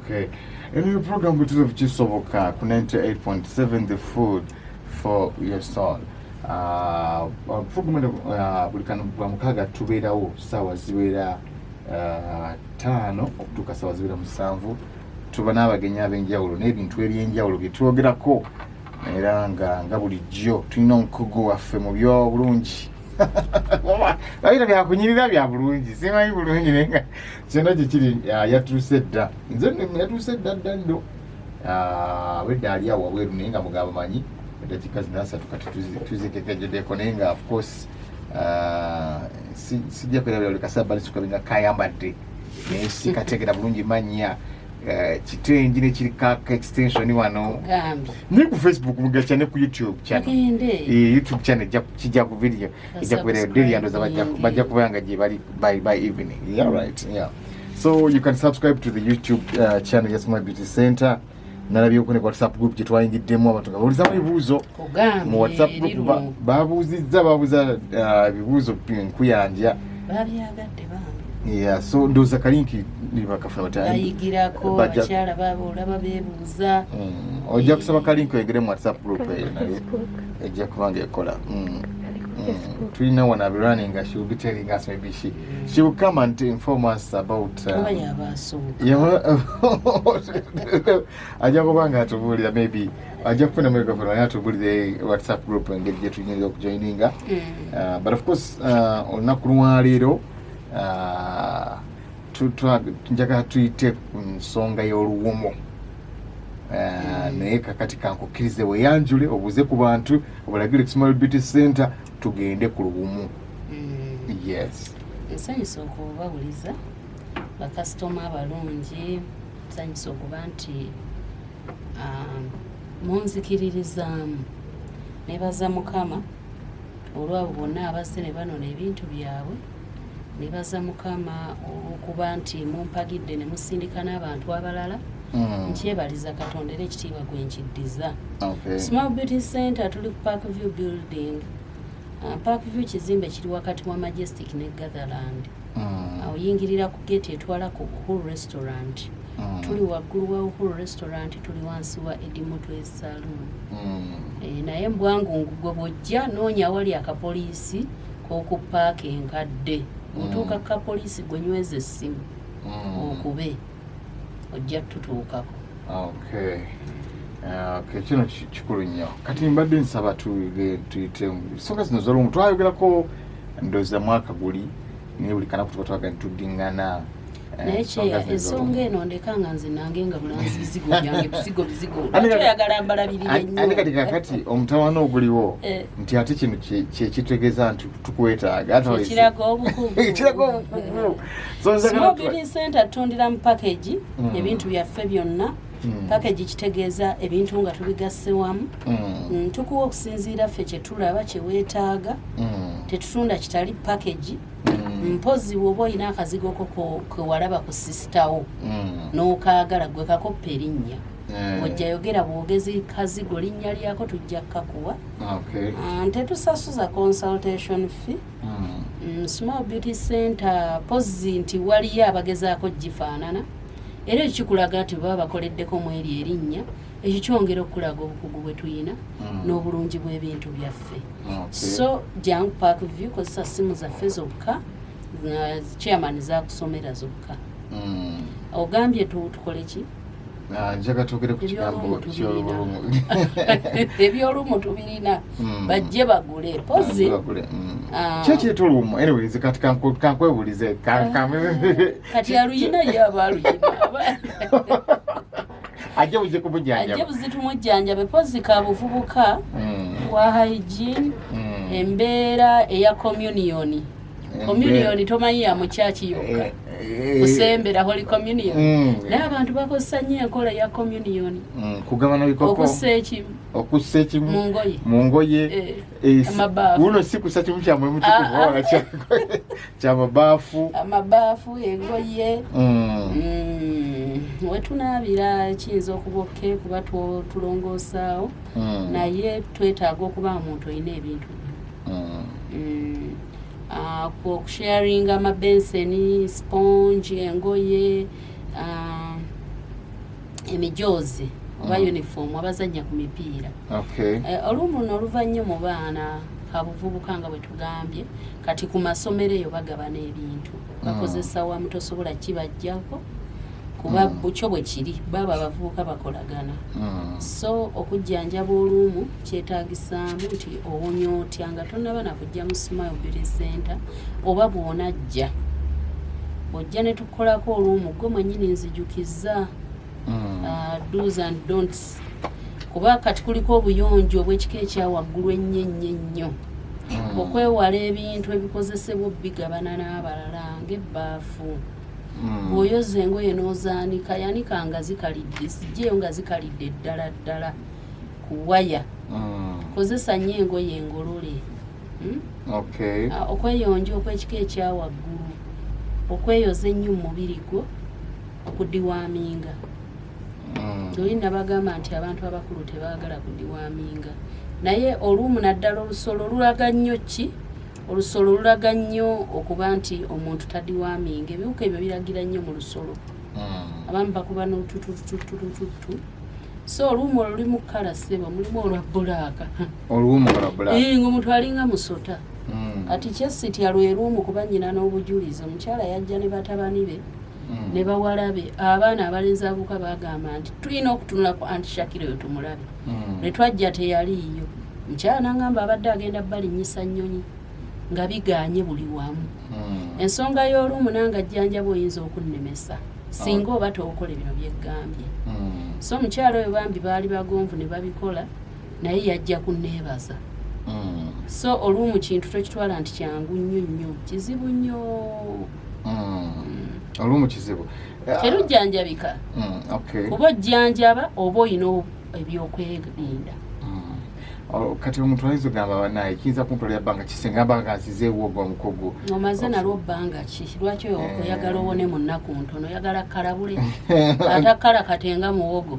Okay. In your program, we have just over 98.7 the food for your soul. Program buli kanwa mukaga tubeerawo ssaawa ziwera 5 okutuuka ssaawa ziwera 7 tuba n'abagenyi ab'enjawulo n'ebintu eby'enjawulo bye twogerako era nga bulijjo tulina omukugu waffe mu by'obulungi babira byakunyirira bya bulungi simanyi bulungi naye nga kyonna gye kiri yatuuse dda nze yatuuse dda ndo wedda ali awo wabweru naye nga mugamba manyi dakika zinasatu kati tuzikekejeddeko naye nga of course sijja kwerabira buli kasaaba lisukabinga kayambadde naye sikategera bulungi mannya kitengi nekiri ka extension wano ni ku Facebook mugacha ne ku YouTube channel YouTube channel kijja ku video kijja ku daily ando bajja kubanga je bali by evening. Yeah, right. Yeah, so you can subscribe to the YouTube channel Yes My Beauty Center. Nalabye ko ne WhatsApp group je twayingiddemu abantu nga boliza ebibuuzo mu WhatsApp group babuuza ebibuuzo nkuyanja babyagadde bambi. Yeah, so ndoza kalinki nibakafuna batani bayigirako bakyala olaba beebuuza ojja kusaba kalinki oyegere mu WhatsApp group eyo naye ejja kubanga ekola tulina one be running she will be telling us maybe she will come and inform us about ajja kubanga atubuulira maybe ajja kufuna megafuna naye atubuulire WhatsApp group engeri gye tunyinza okujoininga but of course olunaku lwaleero njagala tuyite ku nsonga y'oluwumo naye kakati kankukkirize weyanjule obuuze ku bantu obalagire Small Beauty Center tugende ku luwumu. Yes, nsanyusa okubawuliza bakasitoma abalungi, nsanyusa okuba nti munzikiririzaamu, nebaza Mukama olwabo bonna abazze ne banona ebintu byabwe, nebaza Mukama olw'okuba nti mumpagidde ne musindika n'abantu abalala. Nkyebaliza Katonda era ekitiibwa gwe nkiddiza. Small Beauty Center tuli ku Parkview building. Parkview kizimbe kiri wakati wa Majestic ne Gatherland. Oyingirira ku gate etwala ku Uhuru Restaurant. Tuli waggulu wa Uhuru Restaurant, tuli wansi wa Edimotwe Saloon. Naye mbwangu gwe bw'ojja noonya wali akapoliisi k'oku paaka enkadde. Otuuka ka poliisi gwe nyweza essimu okube ojja tutuukako. Okay, kino kikulu nnyo. Kati mbadde nsaba tuyite ensonga zino z'olumu twayogerako ndowooza mwaka guli naye buli kanaku tuba twagala tuddingana. Naye kyeya ensonga eno ndeka nga nze nange nga bulanzi bizigo byange bizigo toyagala mbalabirire nnyo. Ate kati kakati omutawaana oguliwo nti ate kino kyekitegeeza nti tukwetaaga kiraga obukugu. Small Beauty Center tutundira mu package ebintu byaffe byonna. Package kitegeeza ebintu nga tubigasse wamu. Tukuwa okusinziira ffe kye tulaba kye weetaaga. Tetutunda kitali package. Mpozi woba olina akazigo ko kewalaba ku sisitawo n'okaagala gwe kakoppa erinnya ojja yogera bwogezi kazigo linnya lyako tujja kukakuwa. Tetusasuza consultation fee. Small Beauty Center pozi nti waliyo abagezaako gifaanana era ekikulaga nti baba bakoleddeko mu eri erinnya ekyo kyongera okulaga obukugu bwe tuyina n'obulungi bw'ebintu byaffe. So jangu Parkview kozesa simu zaffe zokka chairman zakusomera zokka. Ogambye tukole ki? Njaga twogere ku kigambo ky'olumu. Ebyolumu tubirina bajje bagule pozi kyekireta olumu. Anyways, kati kankwebulize kati aluyina ye aba aluyina ajja buze kumujjanjaba ajja buze tumujjanjabe pozi ka buvubuka wa hygiene embeera eya communion tomanyi ya mu church yokka kusembera Holy Communion naye abantu bakozesa nnyo enkola ya communion kugabana bikoko okussa ekimu mu ngoye guno si kussa kimu kyamwe mutukuvu wala kyamabaafu amabaafu engoye wetunaabira kiyinza okuba oke kuba tulongoosaawo naye twetaaga okuba omuntu olina ebintu sharing amabenseni, sponge, engoye, emijozi oba uniform abazannya ku mipiira. Olumu luno luva nnyo mu baana abuvubuka nga bwe tugambye kati ku masomero eyo bagaba n'ebintu bakozesa wamu tosobola kibajjako kuba bukyo bwe kiri baba abavubuka bakolagana. So okujjanjaba olumu kyetaagisaamu nti owonye otya nga tonnaba nakujja mu Smile Beauty Center oba bw'onajja ojja ne tukolako olumu gwe mwennyini nzijukiza do's and don'ts kuba kati kuliko obuyonjo obw'ekika ekyawaggulu ennyo okwewala ebintu ebikozesebwa bigabana n'abalala ng'ebbaafu bw'oyoza engoye n'ozaanika yanika nga zikalidde sijjeyo nga zikalidde ddala ku waya kozesa nnyo engoye engolole. Okweyonja okw'ekika ekyawaggulu okweyoza ennyo mu mubiri gwo okudiwaaminga. Olina bagamba nti abantu abakulu tebaagala kudiwaaminga naye olumu naddala olusolo lulaga nnyo ki olusolo lulaga nnyo okuba nti omuntu tadiwaaminga ebiwuka ebyo biragira nnyo mu lusolo abamu bakuba n'olututututututu so olumu oluli mu kkala ssebo mulimu olwa bbulaaka ng'omuntu alinga musota ati kyesitya lwe lumu kuba nnyina n'obujulizi omukyala yajja ne batabani be ne bawalabe abaana abalenzi abuuka bagamba nti tulina okutunula ku Anti Shakira oyo tumulabe ne twajja teyaliiyo mukyala n'angamba abadde agenda balinnyisa nnyonyi nga biganye buli wamu ensonga y'olumu nanga jjanjaba oyinza okunnemesa singa oba tookola bino byeggambye so omukyala oyo bambi baali bagonvu ne babikola naye yajja kunneebaza so olumu kintu tokitwala nti kyangu nnyo kizibu nnyo olumu kizibu terujjanjabika kuba ojjanjaba oba olina ebyokwerinda kati omuntu ayinza ogamba banaye kiyinza kuntolera bbanga kisenga mbanga nsizeewo ogwa mukogo omaze nalwo bbanga ki lwaki oyagala owone mu nnaku ntono oyagala kalabule atakala katenga muwogo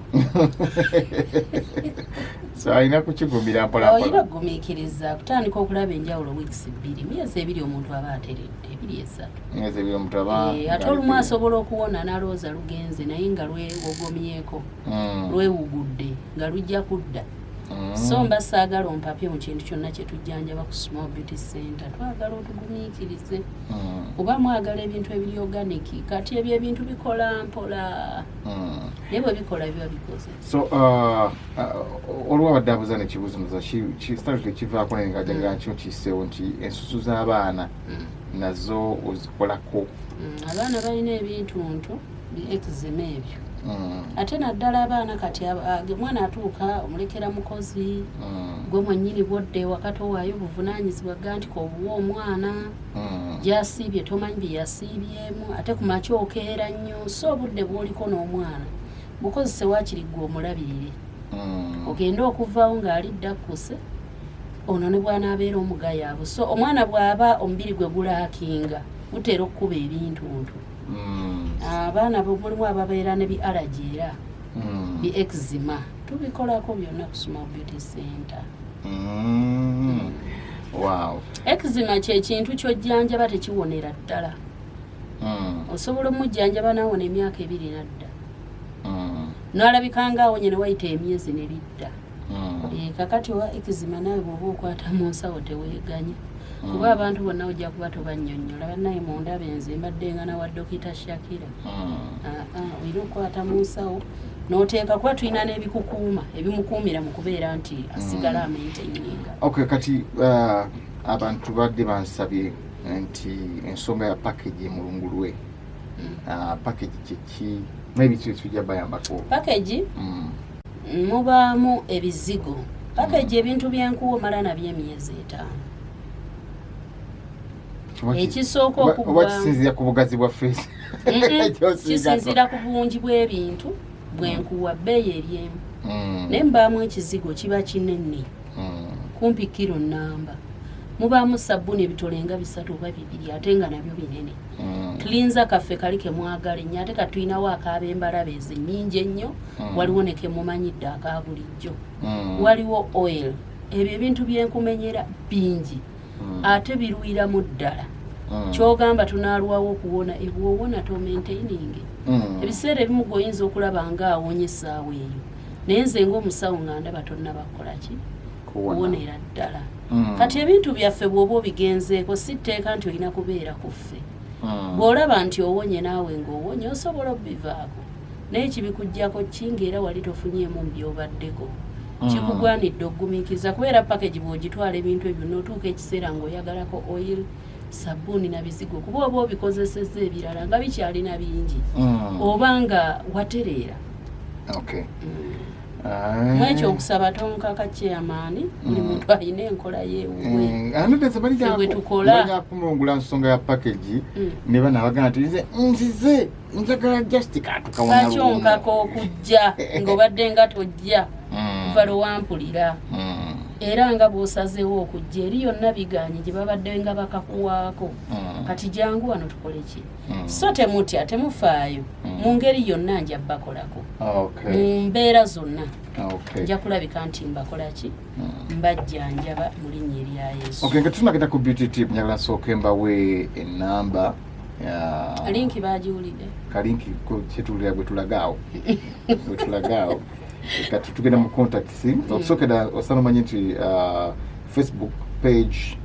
so alina kukigumira mpolapola olina okugumiikiriza kutandika okulaba enjawulo wiikisi 2 myezi 2 omuntu aba ateredde 2-3 omuntu aba ate olumu asobola okuwona nalooza lugenze naye nga lwewogomyeko lwewugudde nga lujja kudda so mba saagala ompapye mu kintu kyonna kye tujjanjaba ku Smile Beauty Center twagala otugumiikirize kuba mwagala ebintu ebiri oganiki kati ebyo ebintu bikola mpola naye bwe bikola biba bikoze so olwabadde abuuza nekibuuzimuza kitatu tekivaako naye ngajaga nkyo kiseewo nti ensusu z'abaana nazo ozikolako abaana balina ebintuntu eczema ebyo ate naddala abaana kati mwana atuuka omulekera mukozi gwe mwennyini bwodde wakati owaayo obuvunaanyizibwa ga nti kobuwa omwana gyasiibye tomanyi bye yasiibyemu ate ku makya okeera nnyo so obudde bw'oliko n'omwana bukozese waakiri gwe omulabirire ogenda okuvaawo ng'alidde akkuse ono ne bw'anaabeera omugayaavu so omwana bw'aba omubiri gwe gulaakinga gutera okkuba ebintuntu abaana mulimu ababeera ne bi allergy era bi eczema tubikolako byonna ku Smile Beauty Center. Wow. Eczema kye kintu ky'ojjanjaba tekiwonera ddala osobola omujjanjaba nawona emyaka 2 nadda n'alabika ngaawo nyine wayita emyezi ne lidda kakati wa eczema nawe bw'oba okwata mu nsawo teweeganye kuba abantu bonna ojja kuba tobannyonnyola bannaye mundaba enze mbadde nga nawa Dokita Shakira olina okukwata mu nsawo n'oteeka kuba tulina n'ebikukuuma ebimukuumira mu kubeera nti asigala amaintaininga. Kati abantu badde bansabye nti ensonga ya package emulungulwe package kyeki maybe tujja bayambako package mubaamu ebizigo package ebintu byenkuwa omala nabyo emyezi 5 ekisooka okuba kisinzira ku bugazi bwa face kisinzira ku bungi bw'ebintu bwenkuwa bbeeyi eryemu naye mubaamu ekizigo kiba kinene kumpi kilo nnamba mubaamu sabbuuni ebitolenga 3 oba 2 ate nga nabyo binene cleanser kaffe kali ke mwagala ennyo ate katulinawo akaaba embalabe ezinnyingi ennyo waliwo ne ke mumanyidde aka bulijjo waliwo oil ebyo ebintu byenkumenyera bingi ate biruwiramu ddala kyogamba tunaalwawo okuwona ebwowona to maintaining ebiseera ebimu goyinza okulaba nga awonye essaawa eyo naye nze ng'omusawo nga ndaba tonnabakola ki kuwonera ddala kati ebintu byaffe bw'oba obigenzeeko si tteeka nti olina kubeera ku ffe bw'olaba nti owonye naawe ng'owonye osobola obivaako naye kibikuggyako ki ng'era wali tofunyeemu mu by'obaddeko kikugwanidde okugumiikiriza kubeera package bw'ogitwala ebintu ebyo n'otuuka ekiseera ng'oyagalako oil sabbuuni na bizigo kuba oba obikozesezza ebirala nga bikyalina bingi oba nga watereera mwekyo okusaba tonkaka chairman buli muntu alina enkola yewe tukola kumungula nsonga ya package ne bana bagana tulize nzize njagala just katukawona kyonkako okujja ng'obadde nga tojja kuva lwampulira era nga bw'osazeewo okujja eri yonna biganye gye babadde nga bakakuwaako kati jangu wano tukole ki so temutya temufaayo mu ngeri yonna nja bakolako mu mbeera zonna nja kulabika nti mbakola ki mbajjanjaba mu linnya erya Yesu. Nga tunagenda ku beauty tip njagala nsooke mbawe enamba linki bagiwulidde kalinki kyetulira gwe tulagaawo kati tugenda mu contacts okusookera osana omanye nti Facebook page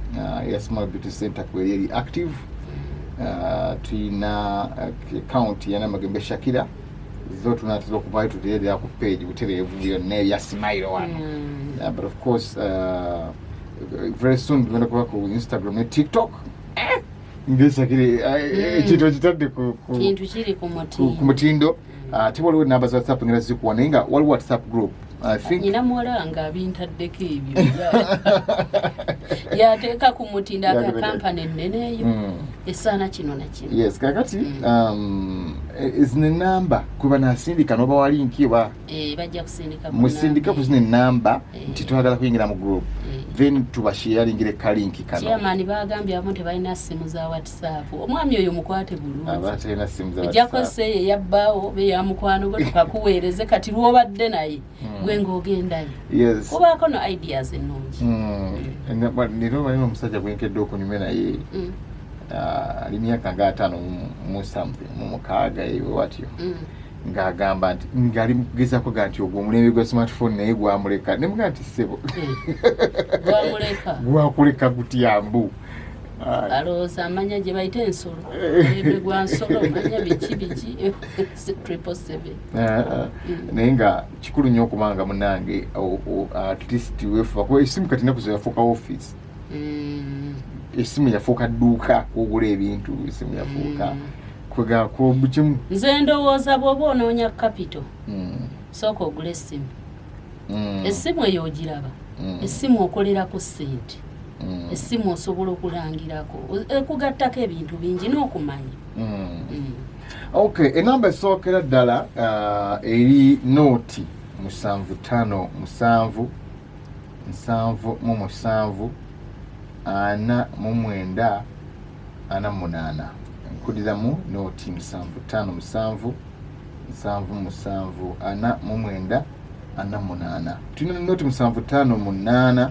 ya Small Beauty Center kweri eri active tuyina account ya Namagembe Shakira zo tunatera okuvayo tuteerera ku page butereevu byonna ebya Smile wano but of course very soon tugenda kuba ku Instagram ne TikTok ngesakire ekintu kitadde kintu kiri ku mutindo tewaliwo namba za WhatsApp ngera zikuwa naye nga waliwo WhatsApp group nyina muwala nga abintaddeko ebyo yateeka ku mutindo aga kampani ennene eyo esaana kino nakino yes kakati zino enamba kuba nasindika noba walinkiba bajja kusindika musindika ku zino enamba nti twagala kuyingira mu group then tubasharingire kalinki kano chairman bagambye abo tebalina simu za WhatsApp omwami oyo mukwate bulungi abatalina simu za WhatsApp jakose yabbaawo be ya mukwano gwe tukakuweereze kati lwobadde naye gwe ng'ogendayo yes kubaako no ideas ennungi nero balina omusajja gwenkedde okunyume naye ali myaka nga 5 mu something mu mukaaga eyo watyo ng'agamba nti ngali mukugezako ga nti ogwo omulembe gwa smartphone naye gwamuleka ne mugaa nti ssebo gwakuleka gutyambu alowooza amanya gye bayita ensolo omulembe gwa nsolo manya biki 777 naye nga kikulu nnyo okubanga munange at least wefuba kuba esimu kati nakuzo yafuuka office esimu yafuuka dduuka kwogula ebintu esimu yafuuka kwegakwobukimu nze ndowooza bw'oba onoonya capital sooka ogula essimu essimu eyo ogiraba essimu okolerako ssente essimu osobola okulangirako ekugattako ebintu bingi n'okumanya okay enamba esookera ddala eri nooti 75 49 nkudiramu nooti 75 49 tulina nooti 75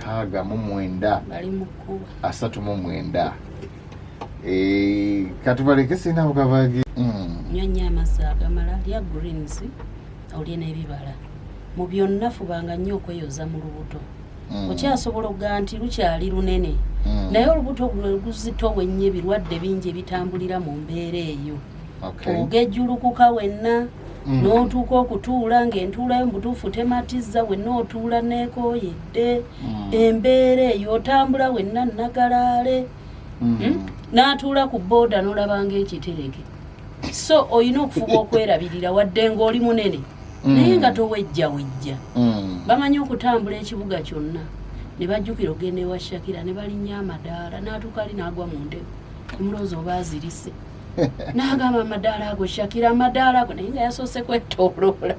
39 katubaleke sinabo kavagi nyonya amazzi agamala lya greens olye n'ebibala mu byonna fubanga nnyo okweyoza mu lubuto okyasobola okugaa nti lukyali lunene naye olubuto luzito bwennyo ebirwadde bingi ebitambulira mu mbeera eyo ogejjulukuka wenna n'otuuka okutuula ng'entuulayo mu butuufu tematizza wenna otuula neekooyedde embeera eyo otambula wenna nagalaale n'atuula ku booda n'olabanga ekitereke so olina okufuba okwerabirira wadde ng'oli munene naye nga towejja bamanyi okutambula ekibuga kyonna ne bajjukira ogenda ewa Shakira ne balinnya amadaala n'atuuka ali n'agwa mu ndeku omulowooza oba azirise n'agamba amadaala ago Shakira amadaala ago naye nga yasoose kwetooloola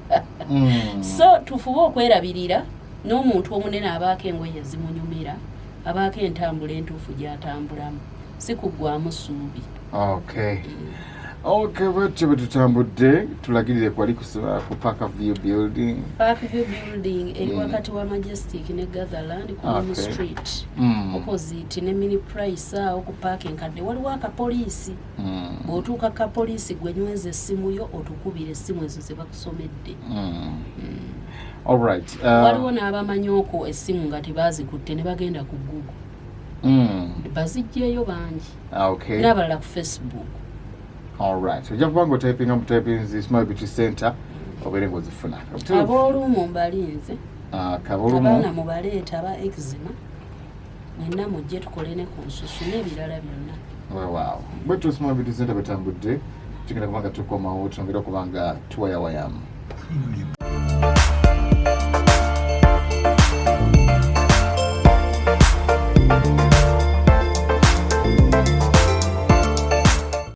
so tufube okwerabirira n'omuntu omunene abaako engoye zimunyumira abaako entambula entuufu gy'atambulamu si kuggwamu ssuubi Okay, bwe tutambudde tulagirire kwali ku Park View Building. Park View Building eri wakati wa Majestic ne Gatherland ku Street. Opposite ne Mini Price awo ku parking kadde waliwo akapoliisi. Bw'otuuka kapoliisi gwe nyweze essimu yo otukubire essimu ezo ze bakusomedde. Alright. Waliwo n'abamanyi okwo essimu nga tebaazikutte ne bagenda ku Google. Bazijjeeyo bangi. Okay. N'abalala ku Facebook. Alright. So ojja kuba ng'otyping Smart Beauty Center obeere ng'ozifuna. Aboolumu mbalinze. Kabulumu. Abaana mubaleeta aba eczema. Mwenna mujje tukole ne ku nsusu n'ebirala byonna. Wow. Bwetyo Smart Beauty Center betambudde tugenda kubanga tukomawo twongera okubanga tuwayawayamu.